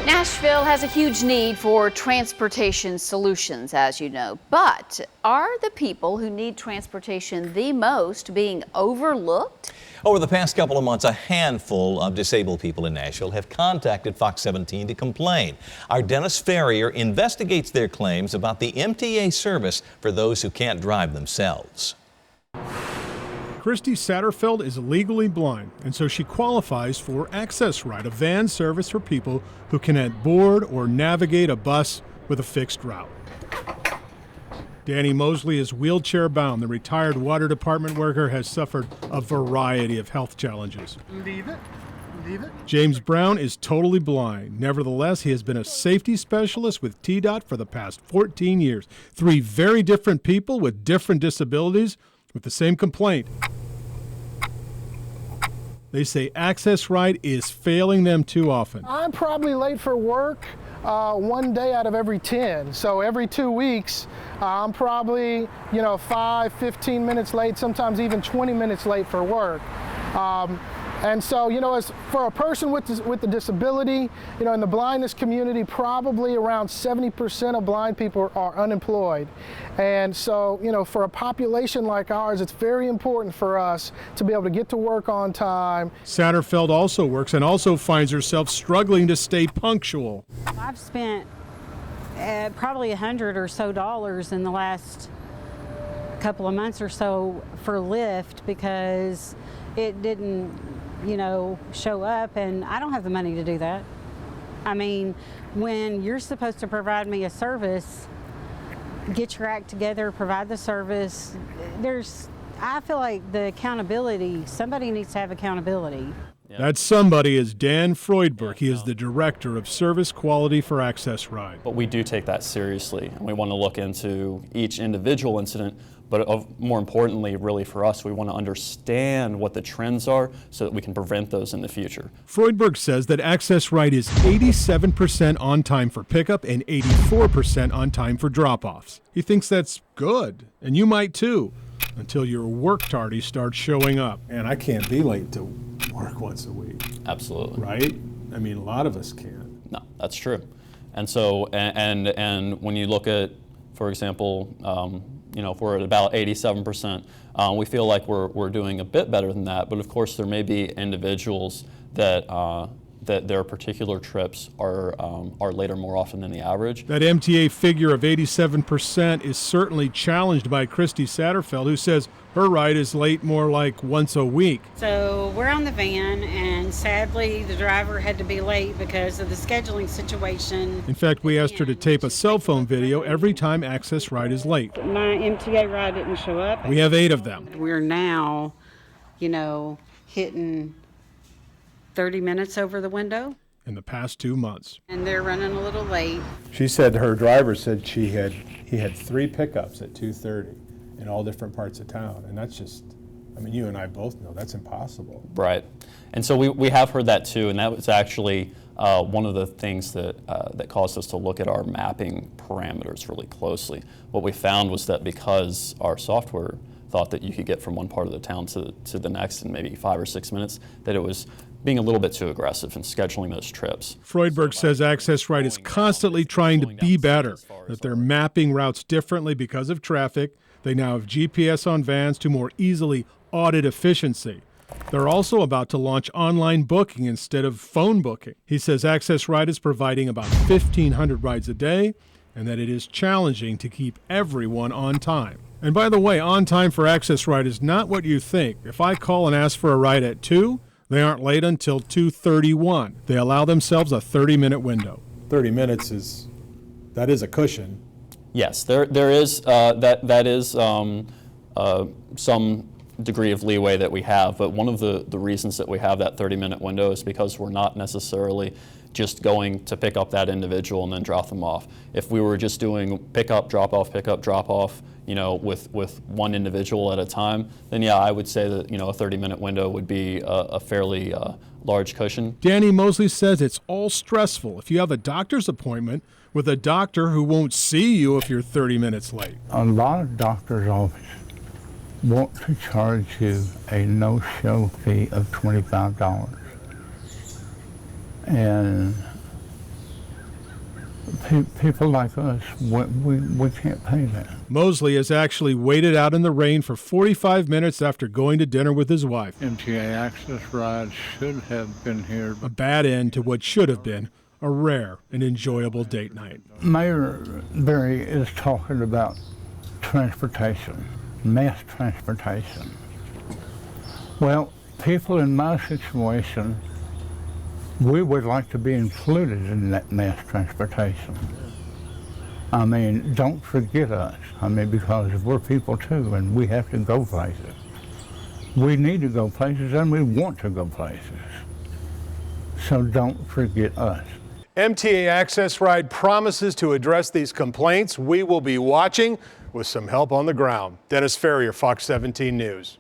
Nashville has a huge need for transportation solutions, as you know, but are the people who need transportation the most being overlooked? Over the past couple of months, a handful of disabled people in Nashville have contacted Fox 17 to complain. Our Dennis Ferrier investigates their claims about the MTA service for those who can't drive themselves. KRISTY Satterfeld is legally blind, and so she qualifies for Access Ride, a van service for people who cannot board or navigate a bus with a fixed route. Danny Mosley is wheelchair bound. The retired water department worker has suffered a variety of health challenges. Leave it. Leave it. James Brown is totally blind. Nevertheless, he has been a safety specialist with TDOT for the past 14 years. Three very different people with different disabilities with the same complaint. They say Access Ride is failing them too often. I'm probably late for work one day out of every 10. So every 2 weeks, I'm probably, 5, 15 minutes late, sometimes even 20 minutes late for work. And so, as for a person with the disability, in the blindness community, probably around 70% of blind people are unemployed. And so, for a population like ours, it's very important for us to be able to get to work on time. Satterfeld also works and also finds herself struggling to stay punctual. I've spent probably $100 or so in the last couple of months or so for Lyft because it didn't show up, and I don't have the money to do that. I mean, when you're supposed to provide me a service, get your act together, provide the service, I feel like the accountability, somebody needs to have accountability. That somebody is Dan Freudberg. He is the Director of Service Quality for Access Ride. But we do take that seriously, and we want to look into each individual incident, but more importantly, really for us, we want to understand what the trends are so that we can prevent those in the future. Freudberg says that Access Ride is 87% on time for pickup and 84% on time for drop-offs. He thinks that's good, and you might too, until your work tardy starts showing up. And I can't be late to work once a week. Absolutely. Right? I mean, a lot of us can't. No, that's true. And so, and when you look at, for example, if we're at about 87%, we feel like we're doing a bit better than that. But of course, there may be individuals that their particular trips are later more often than the average. That MTA figure of 87% is certainly challenged by KRISTY Satterfeld, who says her ride is late more like once a week. So we're on the van, and sadly the driver had to be late because of the scheduling situation. In fact, we asked her to tape a cell phone video every time Access Ride is late. My MTA ride didn't show up. We have 8 of them. We're now, hitting 30 minutes over the window. In the past 2 months. And they're running a little late. She said her driver said he had 3 pickups at 2:30 in all different parts of town. And that's just, you and I both know that's impossible. Right. And so we have heard that too, and that was actually one of the things that caused us to look at our mapping parameters really closely. What we found was that because our software thought that you could get from one part of the town to the next in maybe 5 or 6 minutes, that it was being a little bit too aggressive in scheduling those trips. Freudberg says Access Ride is constantly trying to be better, that they're mapping routes differently because of traffic. They now have GPS on vans to more easily audit efficiency. They're also about to launch online booking instead of phone booking. He says Access Ride is providing about 1,500 rides a day, and that it is challenging to keep everyone on time. And by the way, on time for Access Ride is not what you think. If I call and ask for a ride at 2, they aren't late until 2:31. They allow themselves a 30-minute window. 30 minutes is a cushion. Yes, there is that is some degree of leeway that we have, but one of the reasons that we have that 30-minute window is because we're not necessarily just going to pick up that individual and then drop them off. If we were just doing pick up, drop off, with one individual at a time, then yeah, I would say that a 30-minute window would be a fairly large cushion. Danny Mosley says it's all stressful if you have a doctor's appointment with a doctor who won't see you if you're 30 minutes late. A lot of doctors' offices want to charge you a no-show fee of $25. And People like us, we can't pay that. Mosley has actually waited out in the rain for 45 minutes after going to dinner with his wife. MTA access rides should have been here. A bad end to what should have been a rare and enjoyable date night. Mayor Berry is talking about transportation, mass transportation. Well, people in my situation, we would like to be included in that mass transportation. I mean, don't forget us. I mean, because we're people too, and we have to go places. We need to go places, and we want to go places. So don't forget us. MTA Access Ride promises to address these complaints. We will be watching with some help on the ground. Dennis Ferrier, Fox 17 News.